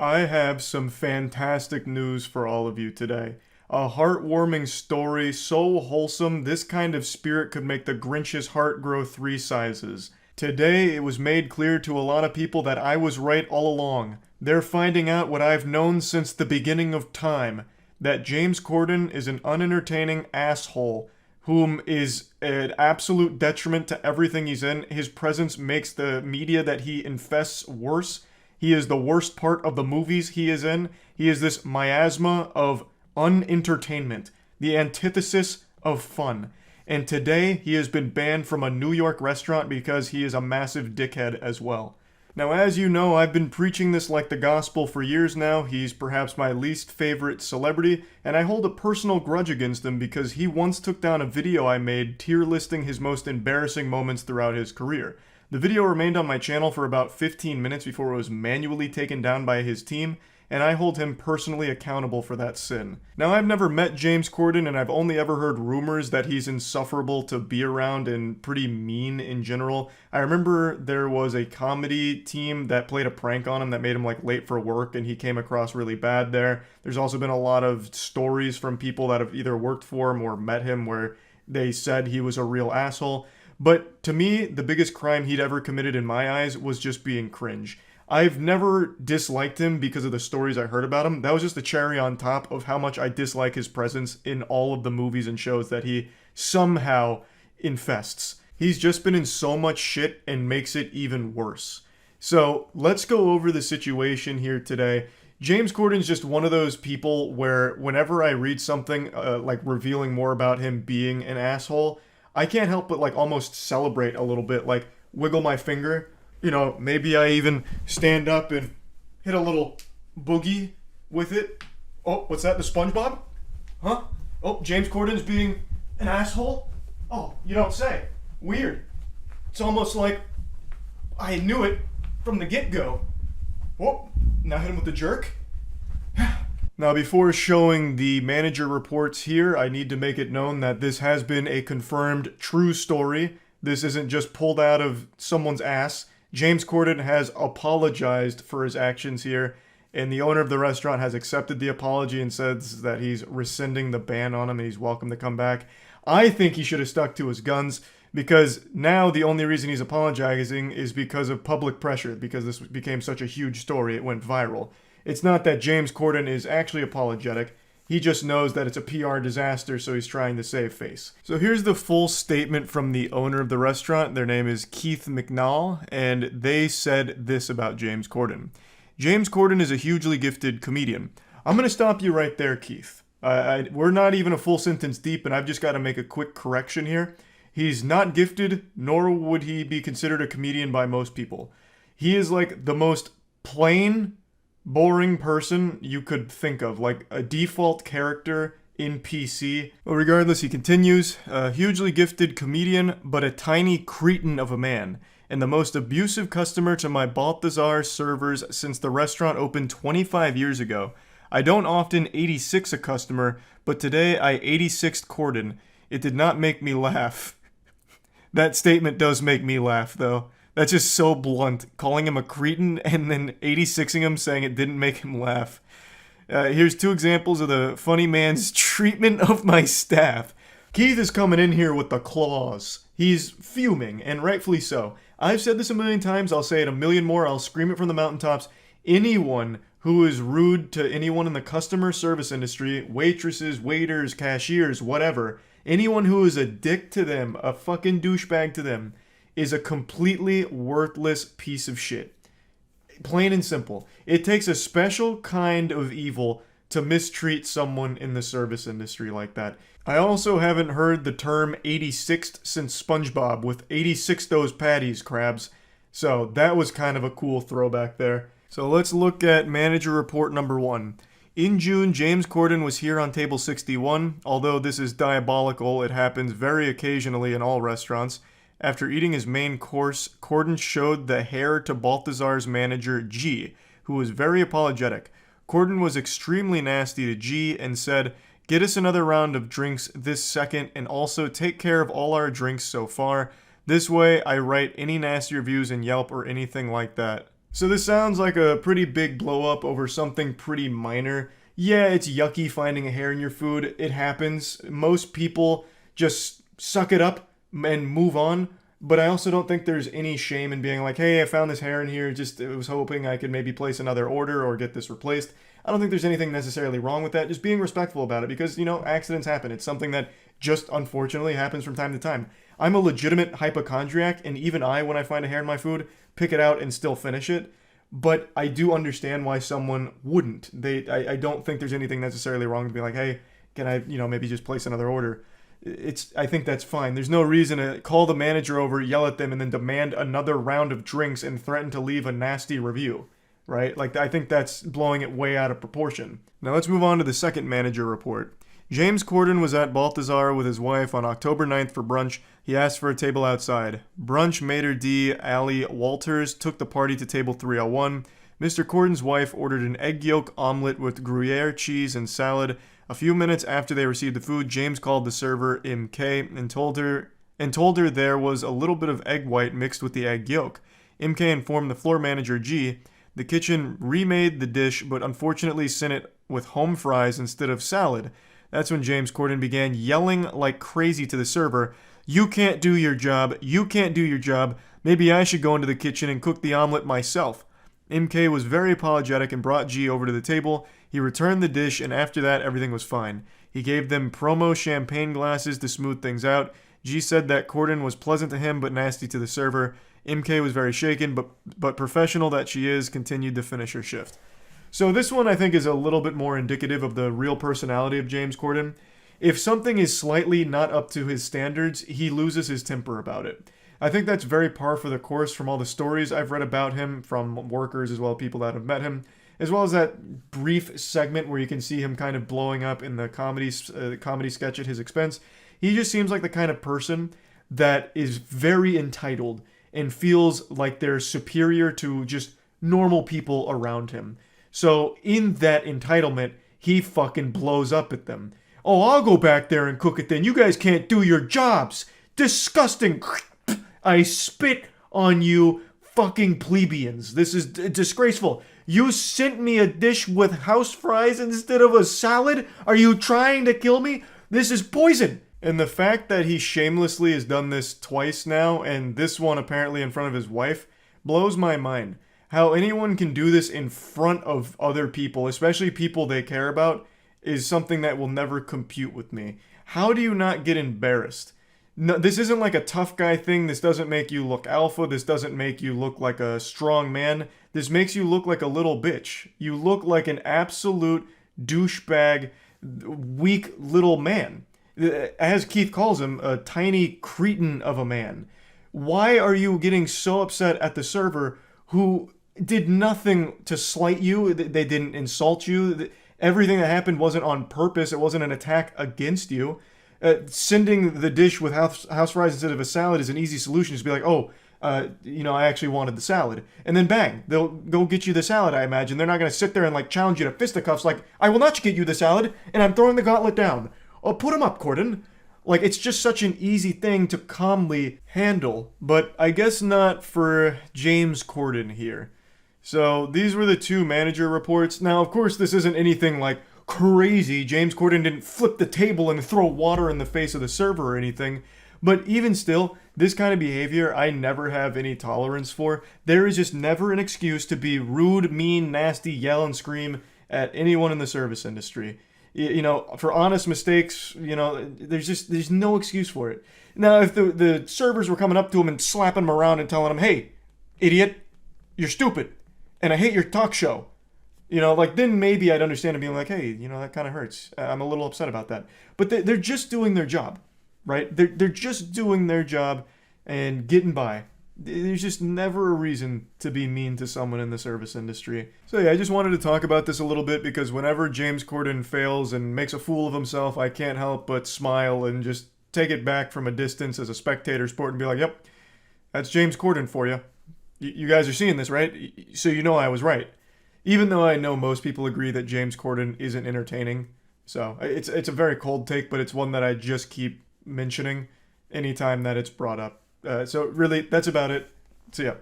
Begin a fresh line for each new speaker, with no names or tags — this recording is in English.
I have some fantastic news for all of you today. A heartwarming story so wholesome, this kind of spirit could make the Grinch's heart grow 3 sizes. Today, it was made clear to a lot of people that I was right all along. They're finding out what I've known since the beginning of time, that James Corden is an unentertaining asshole whom is an absolute detriment to everything he's in. His presence makes the media that he infests worse. He is the worst part of the movies he is in. He is this miasma of unentertainment, the antithesis of fun. And today, he has been banned from a New York restaurant because he is a massive dickhead as well. Now, as you know, I've been preaching this like the gospel for years now. He's perhaps my least favorite celebrity, and I hold a personal grudge against him because he once took down a video I made tier listing his most embarrassing moments throughout his career. The video remained on my channel for about 15 minutes before it was manually taken down by his team, and I hold him personally accountable for that sin. Now, I've never met James Corden, and I've only ever heard rumors that he's insufferable to be around and pretty mean in general. I remember there was a comedy team that played a prank on him that made him like late for work, and he came across really bad there. There's also been a lot of stories from people that have either worked for him or met him where they said he was a real asshole. But to me, the biggest crime he'd ever committed in my eyes was just being cringe. I've never disliked him because of the stories I heard about him. That was just the cherry on top of how much I dislike his presence in all of the movies and shows that he somehow infests. He's just been in so much shit and makes it even worse. So let's go over the situation here today. James Corden's just one of those people where whenever I read something like revealing more about him being an asshole, I can't help but like almost celebrate a little bit, like wiggle my finger. You know, maybe I even stand up and hit a little boogie with it. Oh, what's that? The SpongeBob? Huh? Oh, James Corden's being an asshole? Oh, you don't say. Weird. It's almost like I knew it from the get-go. Oh, now hit him with the jerk. Now, before showing the manager reports here, I need to make it known that this has been a confirmed true story. This isn't just pulled out of someone's ass. James Corden has apologized for his actions here, and the owner of the restaurant has accepted the apology and says that he's rescinding the ban on him and he's welcome to come back. I think he should have stuck to his guns because now the only reason he's apologizing is because of public pressure, because this became such a huge story, it went viral. It's not that James Corden is actually apologetic. He just knows that it's a PR disaster, so he's trying to save face. So here's the full statement from the owner of the restaurant. Their name is Keith McNall, and they said this about James Corden. James Corden is a hugely gifted comedian. I'm going to stop you right there, Keith. We're not even a full sentence deep, and I've just got to make a quick correction here. He's not gifted, nor would he be considered a comedian by most people. He is like the most plain, boring person you could think of, like a default character in PC. But regardless, he continues, a hugely gifted comedian, but a tiny cretin of a man, and the most abusive customer to my Balthazar servers since the restaurant opened 25 years ago. I don't often 86 a customer, but today I 86'd Corden. It did not make me laugh. That statement does make me laugh, though. That's just so blunt, calling him a cretin and then 86ing him, saying it didn't make him laugh. Here's 2 examples of the funny man's treatment of my staff. Keith is coming in here with the claws. He's fuming, and rightfully so. I've said this a million times, I'll say it a million more, I'll scream it from the mountaintops. Anyone who is rude to anyone in the customer service industry, waitresses, waiters, cashiers, whatever, anyone who is a dick to them, a fucking douchebag to them, is a completely worthless piece of shit. Plain and simple. It takes a special kind of evil to mistreat someone in the service industry like that. I also haven't heard the term 86th since SpongeBob with 86 those patties, crabs. So that was kind of a cool throwback there. So let's look at manager report number 1. In June, James Corden was here on table 61. Although this is diabolical, it happens very occasionally in all restaurants. After eating his main course, Corden showed the hair to Balthazar's manager, G, who was very apologetic. Corden was extremely nasty to G and said, "Get us another round of drinks this second and also take care of all our drinks so far. This way, I write any nasty reviews in Yelp or anything like that." So this sounds like a pretty big blow up over something pretty minor. Yeah, it's yucky finding a hair in your food. It happens. Most people just suck it up and move on. But I also don't think there's any shame in being like, hey, I found this hair in here. Just I was hoping I could maybe place another order or get this replaced. I don't think there's anything necessarily wrong with that. Just being respectful about it because, accidents happen. It's something that just unfortunately happens from time to time. I'm a legitimate hypochondriac, and even I, when I find a hair in my food, pick it out and still finish it. But I do understand why someone wouldn't. I don't think there's anything necessarily wrong to be like, hey, can I, maybe just place another order? I think that's fine. There's no reason to call the manager over, yell at them, and then demand another round of drinks and threaten to leave a nasty review, right? Like, I think that's blowing it way out of proportion. Now let's move on to the second manager report. James Corden was at Balthazar with his wife on October 9th for brunch. He asked for a table outside. Brunch maitre d' Allie Walters took the party to table 301. Mr. Corden's wife ordered an egg yolk omelet with Gruyere cheese and salad. A few minutes after they received the food, James called the server MK and told her there was a little bit of egg white mixed with the egg yolk. MK informed the floor manager G. The kitchen remade the dish, but unfortunately sent it with home fries instead of salad. That's when James Corden began yelling like crazy to the server, "You can't do your job. You can't do your job. Maybe I should go into the kitchen and cook the omelet myself." MK was very apologetic and brought G over to the table. He returned the dish, and after that, everything was fine. He gave them promo champagne glasses to smooth things out. G said that Corden was pleasant to him but nasty to the server. MK was very shaken, but professional that she is, continued to finish her shift. So this one I think is a little bit more indicative of the real personality of James Corden. If something is slightly not up to his standards, he loses his temper about it. I think that's very par for the course from all the stories I've read about him, from workers as well as people that have met him, as well as that brief segment where you can see him kind of blowing up in the comedy sketch at his expense. He just seems like the kind of person that is very entitled and feels like they're superior to just normal people around him. So in that entitlement, he fucking blows up at them. "Oh, I'll go back there and cook it then. You guys can't do your jobs. Disgusting. I spit on you fucking plebeians. This is disgraceful. You sent me a dish with house fries instead of a salad? Are you trying to kill me? This is poison." And the fact that he shamelessly has done this twice now, and this one apparently in front of his wife, blows my mind. How anyone can do this in front of other people, especially people they care about, is something that will never compute with me. How do you not get embarrassed? No, this isn't like a tough guy thing. This doesn't make you look alpha. This doesn't make you look like a strong man. This makes you look like a little bitch. You look like an absolute douchebag, weak little man. As Keith calls him, a tiny cretin of a man. Why are you getting so upset at the server who did nothing to slight you? They didn't insult you. Everything that happened wasn't on purpose. It wasn't an attack against you. Sending the dish with house fries instead of a salad is an easy solution. Just be like, I actually wanted the salad. And then bang, they'll go get you the salad, I imagine. They're not going to sit there and like challenge you to fisticuffs like, "I will not get you the salad, and I'm throwing the gauntlet down." Oh, put him up, Corden. Like, it's just such an easy thing to calmly handle. But I guess not for James Corden here. So these were the two manager reports. Now, of course, this isn't anything like crazy. James Corden didn't flip the table and throw water in the face of the server or anything. But even still, this kind of behavior I never have any tolerance for. There is just never an excuse to be rude, mean, nasty, yell and scream at anyone in the service industry. For honest mistakes, there's no excuse for it. Now, if the servers were coming up to him and slapping him around and telling him, "Hey, idiot, you're stupid, and I hate your talk show," then maybe I'd understand him being like, "Hey, that kind of hurts. I'm a little upset about that." But they're just doing their job, right? They're just doing their job and getting by. There's just never a reason to be mean to someone in the service industry. So yeah, I just wanted to talk about this a little bit because whenever James Corden fails and makes a fool of himself, I can't help but smile and just take it back from a distance as a spectator sport and be like, "Yep, that's James Corden for you. You guys are seeing this, right? So I was right." Even though I know most people agree that James Corden isn't entertaining. So it's a very cold take, but it's one that I just keep mentioning anytime that it's brought up. So really, that's about it. See ya.